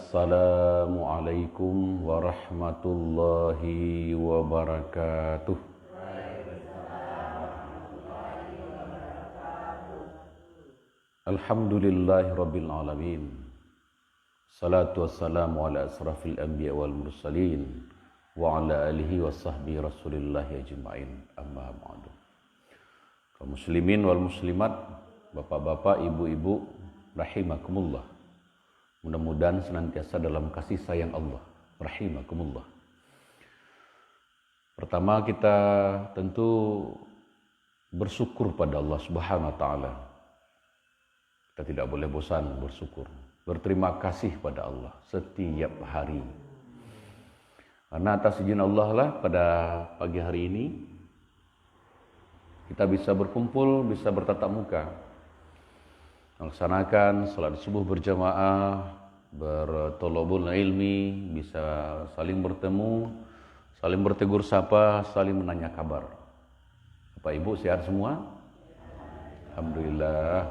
Assalamualaikum warahmatullahi wabarakatuh. Alhamdulillahi rabbil alamin. Salatu wassalamu ala asrafil anbiya wal mursalin wa ala alihi wa sahbihi rasulillahi ajma'in. Amma ba'du. Kaum muslimin wal muslimat, bapak-bapak, ibu-ibu, rahimakumullah. Mudah-mudahan senantiasa dalam kasih sayang Allah, rahimakumullah. Pertama, kita tentu bersyukur pada Allah Subhanahu wa taala. Kita tidak boleh bosan bersyukur, berterima kasih pada Allah setiap hari. Karena atas izin Allah lah pada pagi hari ini kita bisa berkumpul, bisa bertatap muka, melaksanakan salat subuh berjamaah, bertolobul ilmi, bisa saling bertemu, saling bertegur sapa, saling menanya kabar. Bapak Ibu sehat semua? Alhamdulillah.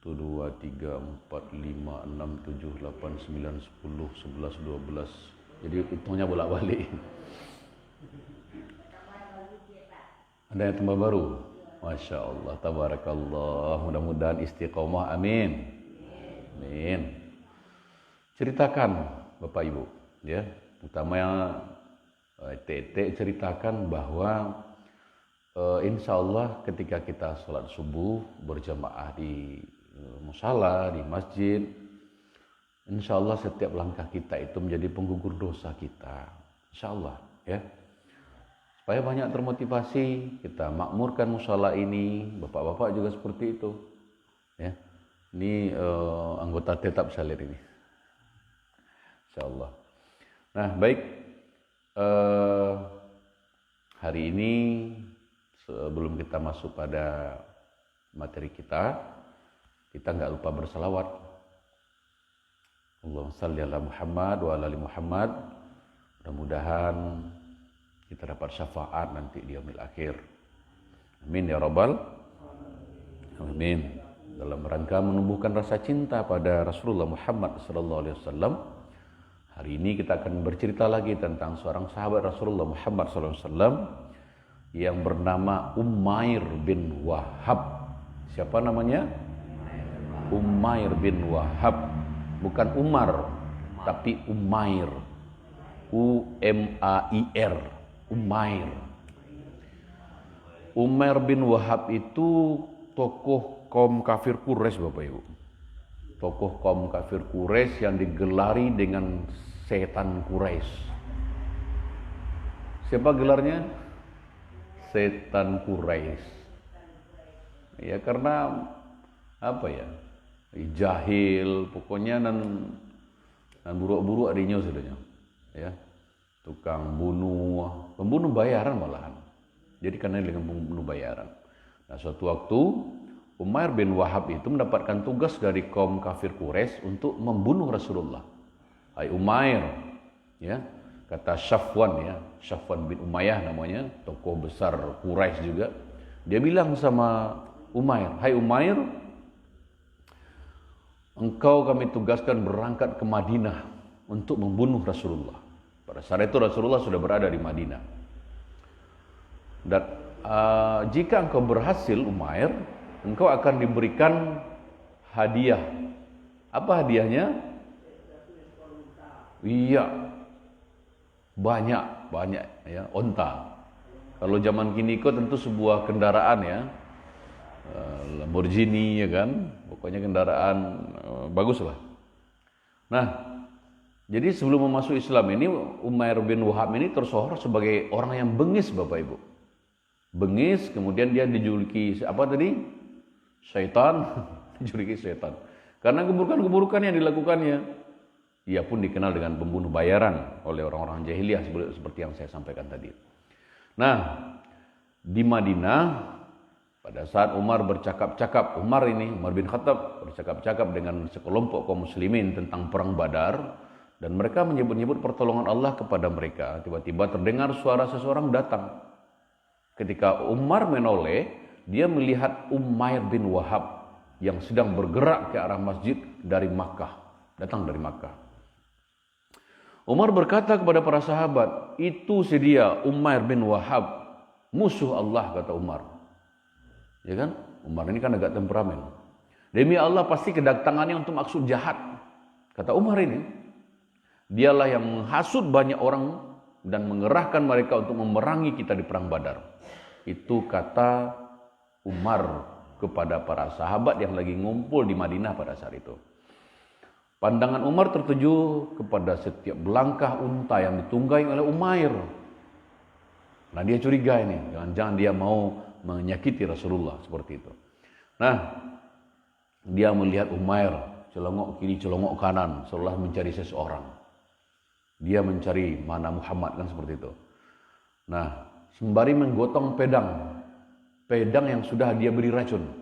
1, 2, 3, 4, 5, 6, 7, 8, 9, 10, 11, 12. Jadi hitungnya bolak-balik. Ada yang tambah baru? Masya Allah, tabarakallah. Mudah-mudahan istiqomah, amin. Amin. Ceritakan Bapak Ibu, ya, terutama yang ceritakan bahwa insya Allah ketika kita sholat subuh berjamaah di musala, di masjid, insya Allah setiap langkah kita itu menjadi penggugur dosa kita, insya Allah, ya. Supaya banyak termotivasi, kita makmurkan musala ini. Bapak-bapak juga seperti itu, ya. Ini anggota tetap salir ini, insya Allah. Nah, baik, hari ini sebelum kita masuk pada materi kita nggak lupa bersalawat. Allahumma shalli ala Muhammad wa ala ali Muhammad. Mudah-mudahan kita dapat syafaat nanti di yaumil akhir. Amin ya rabbal alamin. Dalam rangka menumbuhkan rasa cinta pada Rasulullah Muhammad sallallahu alaihi wasallam, hari ini kita akan bercerita lagi tentang seorang sahabat Rasulullah Muhammad sallallahu alaihi wasallam yang bernama Umair bin Wahab. Siapa namanya? Umair bin Wahab. Bukan Umar, tapi Umair. U-M-A-I-R. Umair. Umair bin Wahab itu tokoh kaum kafir Quraisy, Bapak Ibu. Tokoh kaum kafir Quraisy yang digelari dengan setan Quraisy. Siapa gelarnya? Setan Quraisy. Ya, karena apa ya? Jahil, pokoknya dan buruk-buruk adanya sudahnya. Ya. Tukang bunuh, pembunuh bayaran malahan. Jadi karena dengan pembunuh bayaran. Nah, suatu waktu Umair bin Wahab itu mendapatkan tugas dari kaum kafir Quraisy untuk membunuh Rasulullah. Hai Umair, ya, kata Safwan, ya, Safwan bin Umayyah namanya, tokoh besar Quraisy juga. Dia bilang sama Umair, hai Umair, engkau kami tugaskan berangkat ke Madinah untuk membunuh Rasulullah. Pada saat itu Rasulullah sudah berada di Madinah. Dan jika engkau berhasil, Umair, engkau akan diberikan hadiah. Apa hadiahnya? Iya, banyak ya, onta. Kalau zaman kini kok tentu sebuah kendaraan, ya, Lamborghini, ya kan, pokoknya kendaraan bagus lah. Nah, jadi sebelum memasuki Islam ini, Umair bin Wahab ini tersohor sebagai orang yang bengis, Bapak Ibu. Bengis, kemudian dia dijuluki apa tadi? Syaitan, dijuluki syaitan. Karena keburukan-keburukan yang dilakukannya. Ia pun dikenal dengan pembunuh bayaran oleh orang-orang jahiliyah seperti yang saya sampaikan tadi. Nah, di Madinah pada saat Umar bin Khattab bercakap-cakap dengan sekelompok kaum muslimin tentang perang Badar, dan mereka menyebut-nyebut pertolongan Allah kepada mereka. Tiba-tiba terdengar suara seseorang datang. Ketika Umar menoleh, dia melihat Umair bin Wahab yang sedang bergerak ke arah masjid dari Makkah, datang dari Makkah. Umar berkata kepada para sahabat, itu si dia Umair bin Wahab, musuh Allah, kata Umar. Ya kan? Umar ini kan agak temperamen. Demi Allah pasti kedatangannya untuk maksud jahat. Kata Umar ini, dialah yang menghasut banyak orang dan mengerahkan mereka untuk memerangi kita di perang Badar. Itu kata Umar kepada para sahabat yang lagi ngumpul di Madinah pada saat itu. Pandangan Umar tertuju kepada setiap belangkah unta yang ditunggangi oleh Umair. Nah dia curiga ini, jangan-jangan dia mau menyakiti Rasulullah seperti itu. Nah, dia melihat Umair celongok kiri, celongok kanan, seolah mencari seseorang. Dia mencari mana Muhammad, kan seperti itu. Nah, sembari menggotong pedang yang sudah dia beri racun.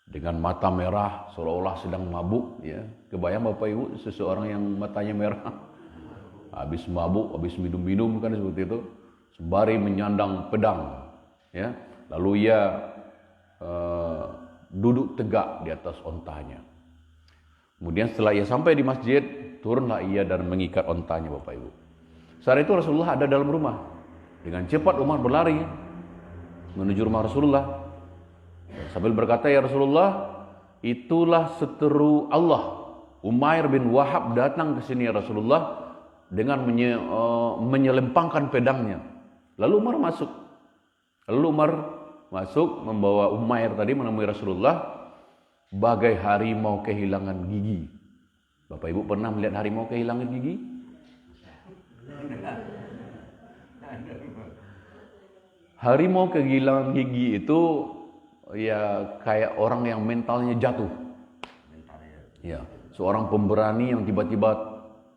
Dengan mata merah, seolah-olah sedang mabuk, ya. Kebayang Bapak Ibu, seseorang yang matanya merah, habis mabuk, habis minum-minum, kan seperti itu. Sembari menyandang pedang, ya. Lalu ia duduk tegak di atas ontanya. Kemudian setelah ia sampai di masjid, turunlah ia dan mengikat ontanya, Bapak Ibu. Saat itu Rasulullah ada dalam rumah. Dengan cepat Umar berlari menuju rumah Rasulullah. Sambil berkata, ya Rasulullah, itulah seteru Allah. Umair bin Wahab datang ke sini ya Rasulullah dengan menyelempangkan pedangnya. Lalu Umar masuk membawa Umair tadi menemui Rasulullah bagai harimau kehilangan gigi. Bapak Ibu pernah melihat harimau kehilangan gigi? Harimau kehilangan gigi itu ya kayak orang yang mentalnya jatuh. Ya, seorang pemberani yang tiba-tiba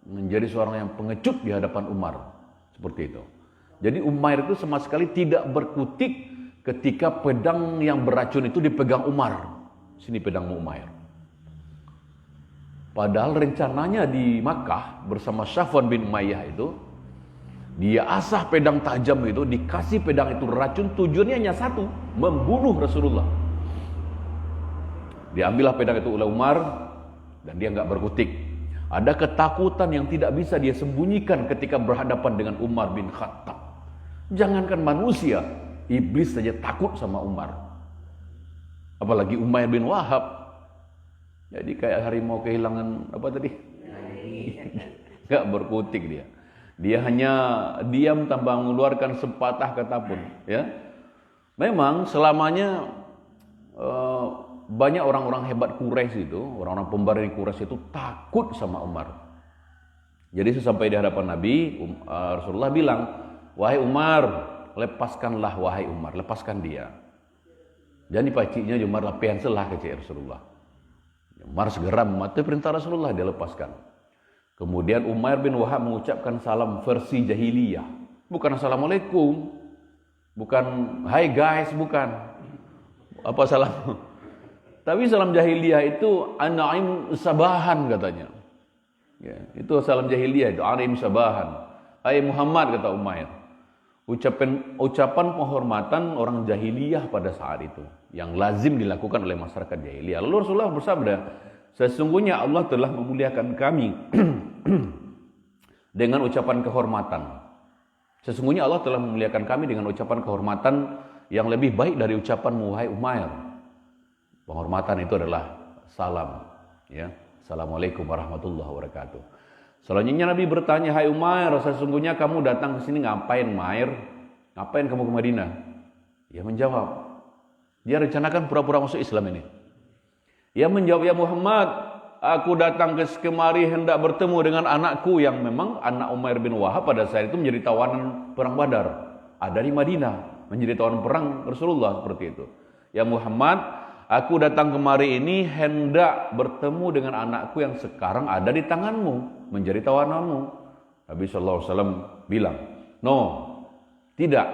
menjadi seorang yang pengecut di hadapan Umar. Seperti itu. Jadi Umair itu sama sekali tidak berkutik ketika pedang yang beracun itu dipegang Umar. Sini pedangmu Umair. Padahal rencananya di Makkah bersama Safwan bin Umayyah itu, dia asah pedang tajam itu, dikasih pedang itu racun, tujuannya hanya satu, membunuh Rasulullah. Diambillah pedang itu oleh Umar dan dia nggak berkutik. Ada ketakutan yang tidak bisa dia sembunyikan ketika berhadapan dengan Umar bin Khattab. Jangankan manusia, iblis saja takut sama Umar. Apalagi Umair bin Wahab. Jadi kayak harimau kehilangan apa tadi? Nggak berkutik dia. Dia hanya diam tanpa mengeluarkan sepatah kata pun. Ya, memang selamanya banyak orang-orang hebat Quraisy itu, orang-orang pemberani Quraisy itu takut sama Umar. Jadi sesampai di hadapan Nabi, Rasulullah bilang, wahai Umar, lepaskanlah wahai Umar, lepaskan dia. Dan dipaciknya Umar lapian selah kecil Rasulullah. Umar segera mematuhi perintah Rasulullah, dia lepaskan. Kemudian Umair bin Wahab mengucapkan salam versi jahiliyah. Bukan assalamualaikum, bukan hai guys, bukan. Apa salam? Tapi salam jahiliyah itu an'im sabahan katanya. Ya, itu salam jahiliyah itu an'im sabahan. Hai Muhammad, kata Umair. Ucapan penghormatan orang jahiliyah pada saat itu yang lazim dilakukan oleh masyarakat jahiliyah. Lalu Rasulullah bersabda, sesungguhnya Allah telah memuliakan kami dengan ucapan kehormatan. Sesungguhnya Allah telah memuliakan kami dengan ucapan kehormatan yang lebih baik dari ucapan wahai Umair. Penghormatan itu adalah salam, ya. Assalamualaikum warahmatullahi wabarakatuh. Selanjutnya Nabi bertanya, hai Umair, sesungguhnya kamu datang ke sini ngapain, Umair? Ngapain kamu ke Madinah? Ia menjawab, dia rencanakan pura-pura masuk Islam ini. Ia menjawab, ya Muhammad, aku datang ke kemari hendak bertemu dengan anakku yang memang anak Umair bin Wahab pada saat itu menjadi tawanan perang Badar. Ada di Madinah, menjadi tawanan perang Rasulullah seperti itu. Ya Muhammad, aku datang kemari ini hendak bertemu dengan anakku yang sekarang ada di tanganmu, menjadi tawananmu. Nabi SAW bilang, no, tidak.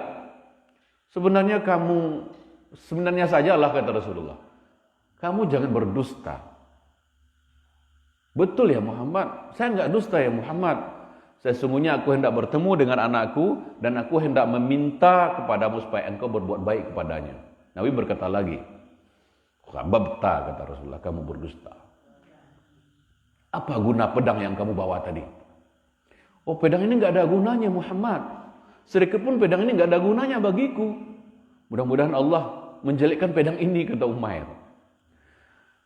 Sebenarnya sajalah, kata Rasulullah. Kamu jangan berdusta. Betul ya Muhammad, saya enggak dusta ya Muhammad. Sesungguhnya aku hendak bertemu dengan anakku dan aku hendak meminta kepadamu supaya engkau berbuat baik kepadanya. Nabi berkata lagi, sababta, kata Rasulullah, kamu berdusta. Apa guna pedang yang kamu bawa tadi? Oh, pedang ini nggak ada gunanya Muhammad. Sedikit pun pedang ini nggak ada gunanya bagiku. Mudah-mudahan Allah menjelekkan pedang ini, kata Umair.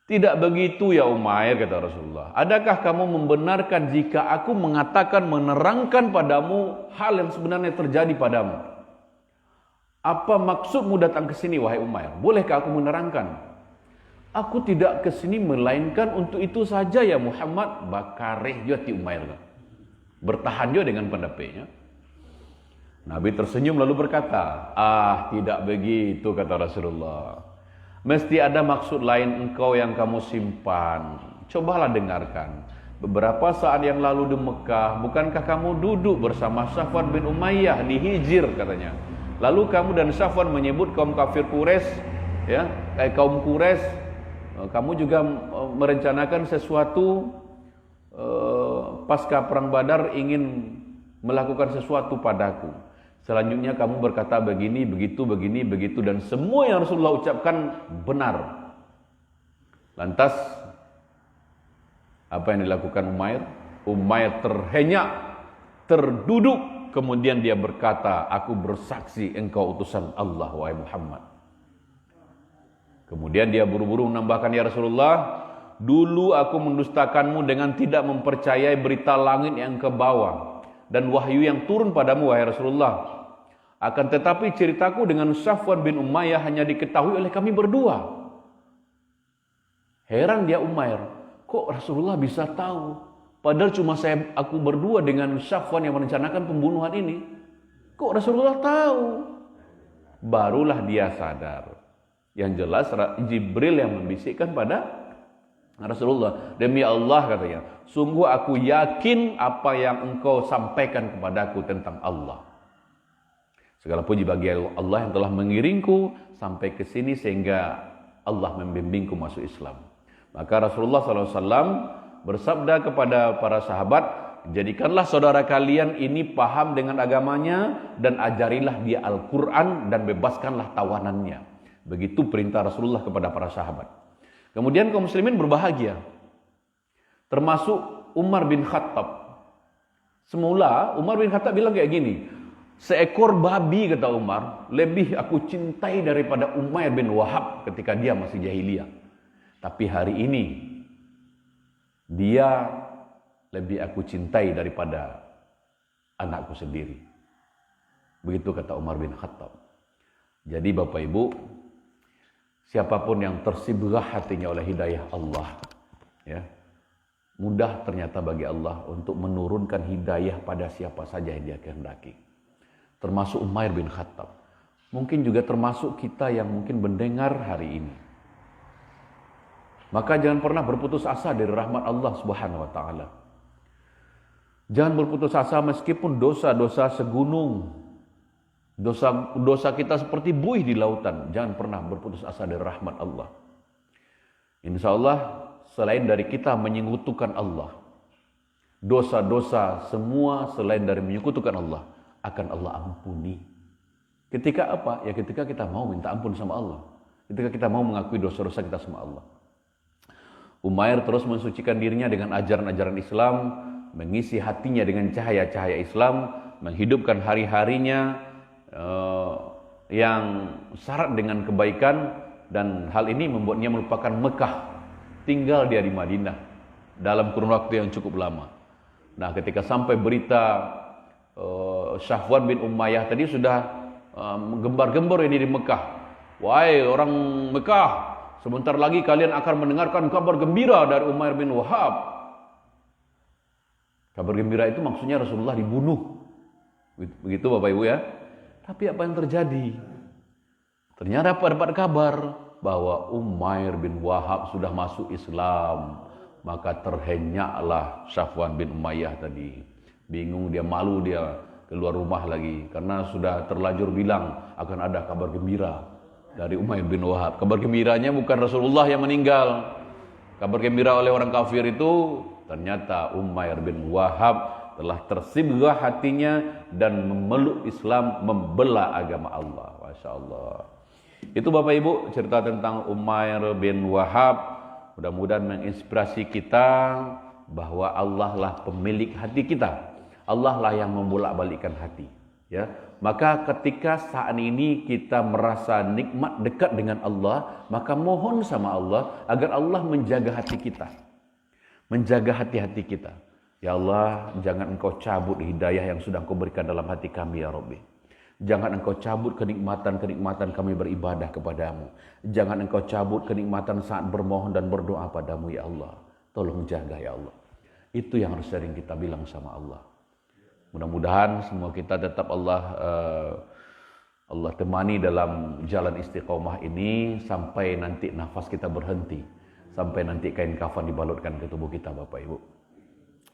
Tidak begitu ya Umair, kata Rasulullah. Adakah kamu membenarkan jika aku mengatakan, menerangkan padamu hal yang sebenarnya terjadi padamu? Apa maksudmu datang ke sini wahai Umair? Bolehkah aku menerangkan? Aku tidak ke sini melainkan untuk itu saja ya Muhammad. Bakareh juga ti Umair. Bertahan juga dengan pendapatnya. Nabi tersenyum lalu berkata, tidak begitu, kata Rasulullah. Mesti ada maksud lain engkau yang kamu simpan. Cobalah dengarkan. Beberapa saat yang lalu di Mekah, bukankah kamu duduk bersama Safwan bin Umayyah di Hijr, katanya. Lalu kamu dan Safwan menyebut kaum kafir Quraisy, ya, kaum Quraisy, kamu juga merencanakan sesuatu pasca perang Badar, ingin melakukan sesuatu padaku. Selanjutnya kamu berkata begini, begitu, dan semua yang Rasulullah ucapkan benar. Lantas, apa yang dilakukan Umair? Umair terhenyak, terduduk, kemudian dia berkata, aku bersaksi engkau utusan Allah, wahai Muhammad. Kemudian dia buru-buru menambahkan, ya Rasulullah, dulu aku mendustakanmu dengan tidak mempercayai berita langit yang ke bawah dan wahyu yang turun padamu, wahai Rasulullah. Akan tetapi ceritaku dengan Safwan bin Umayyah hanya diketahui oleh kami berdua. Heran dia Umair, kok Rasulullah bisa tahu? Padahal cuma aku berdua dengan Safwan yang merencanakan pembunuhan ini. Kok Rasulullah tahu? Barulah dia sadar. Yang jelas Jibril yang membisikkan pada Rasulullah. Demi Allah, katanya, sungguh aku yakin apa yang engkau sampaikan kepadaku tentang Allah. Segala puji bagi Allah yang telah mengiringku sampai ke sini sehingga Allah membimbingku masuk Islam. Maka Rasulullah SAW bersabda kepada para sahabat, jadikanlah saudara kalian ini paham dengan agamanya dan ajarilah dia Al-Quran dan bebaskanlah tawanannya. Begitu perintah Rasulullah kepada para sahabat. Kemudian kaum muslimin berbahagia, termasuk Umar bin Khattab. Semula Umar bin Khattab bilang kayak gini, seekor babi, kata Umar, lebih aku cintai daripada Umair bin Wahab ketika dia masih jahiliyah. Tapi hari ini dia lebih aku cintai daripada anakku sendiri. Begitu kata Umar bin Khattab. Jadi Bapak Ibu, siapapun yang tersibukah hatinya oleh hidayah Allah, ya, mudah ternyata bagi Allah untuk menurunkan hidayah pada siapa saja yang dia kehendaki. Termasuk Umair bin Khattab. Mungkin juga termasuk kita yang mungkin mendengar hari ini. Maka jangan pernah berputus asa dari rahmat Allah Subhanahu wa taala. Jangan berputus asa meskipun dosa-dosa segunung. Dosa kita seperti buih di lautan. Jangan pernah berputus asa dari rahmat Allah. Insya Allah, selain dari kita menyekutukan Allah, dosa-dosa semua selain dari menyekutukan Allah akan Allah ampuni. Ketika apa? Ya ketika kita mau minta ampun sama Allah. Ketika kita mau mengakui dosa-dosa kita sama Allah. Umair terus mensucikan dirinya dengan ajaran-ajaran Islam, mengisi hatinya dengan cahaya-cahaya Islam, menghidupkan hari-harinya yang syarat dengan kebaikan, dan hal ini membuatnya melupakan Mekah. Tinggal dia di Madinah dalam kurun waktu yang cukup lama. Nah, ketika sampai berita Safwan bin Umayyah tadi sudah gembar-gembor ini di Mekah. Wahai orang Mekah, sebentar lagi kalian akan mendengarkan kabar gembira dari Umair bin Wahab. Kabar gembira itu maksudnya Rasulullah dibunuh. Begitu Bapak Ibu ya. Tapi apa yang terjadi? Ternyata dapat kabar bahwa Umair bin Wahab sudah masuk Islam. Maka terhenyaklah Safwan bin Umayyah tadi. Bingung dia, malu dia, keluar rumah lagi. Karena sudah terlanjur bilang akan ada kabar gembira dari Umair bin Wahab. Kabar gembiranya bukan Rasulullah yang meninggal. Kabar gembira oleh orang kafir itu ternyata Umair bin Wahab telah tersibukah hatinya dan memeluk Islam, membela agama Allah. Masya Allah. Itu Bapak Ibu cerita tentang Umair bin Wahab. Mudah-mudahan menginspirasi kita bahwa Allah lah pemilik hati kita. Allah lah yang membolak-balikkan hati. Ya, maka ketika saat ini kita merasa nikmat dekat dengan Allah, maka mohon sama Allah agar Allah menjaga hati kita, menjaga hati-hati kita. Ya Allah, jangan Engkau cabut hidayah yang sudah Engkau berikan dalam hati kami ya Rabbi. Jangan Engkau cabut kenikmatan-kenikmatan kami beribadah kepadamu. Jangan Engkau cabut kenikmatan saat bermohon dan berdoa padamu ya Allah. Tolong jaga ya Allah. Itu yang harus sering kita bilang sama Allah. Mudah-mudahan semua kita tetap Allah temani dalam jalan istiqomah ini sampai nanti nafas kita berhenti, sampai nanti kain kafan dibalutkan ke tubuh kita Bapak Ibu.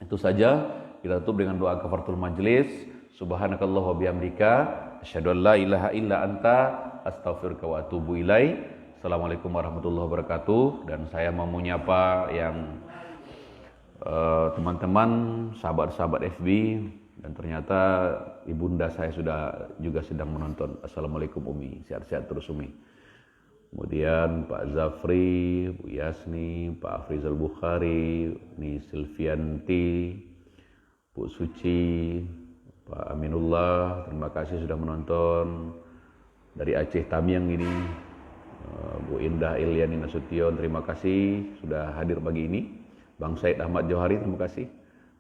Itu saja, kita tutup dengan doa kafaratul majlis. Subhanakallah wa bihamdika asyhadu an la ilaha illa anta astaghfiruka wa atubu ilaik. Assalamualaikum warahmatullahi wabarakatuh. Dan saya mau menyapa yang teman-teman, sahabat-sahabat FB, dan ternyata ibunda saya juga sedang menonton. Assalamualaikum Umi, sehat-sehat terus Umi. Kemudian Pak Zafri, Bu Yasni, Pak Afrizal Bukhari, Ni Silvianti, Bu Suci, Pak Aminullah, terima kasih sudah menonton. Dari Aceh Tamiang ini, Bu Indah Ilyani Nasution, terima kasih sudah hadir pagi ini. Bang Said Ahmad Johari, terima kasih.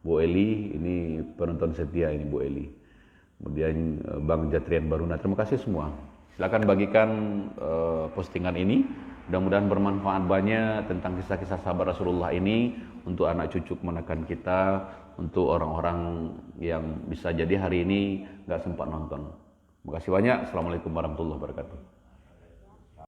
Bu Eli, ini penonton setia ini Bu Eli. Kemudian Bang Jatrian Baruna, terima kasih semua. Silakan bagikan postingan ini. Mudah-mudahan bermanfaat banyak tentang kisah-kisah sahabat Rasulullah ini untuk anak cucu kemenakan kita, untuk orang-orang yang bisa jadi hari ini nggak sempat nonton. Terima kasih banyak. Assalamualaikum warahmatullahi wabarakatuh.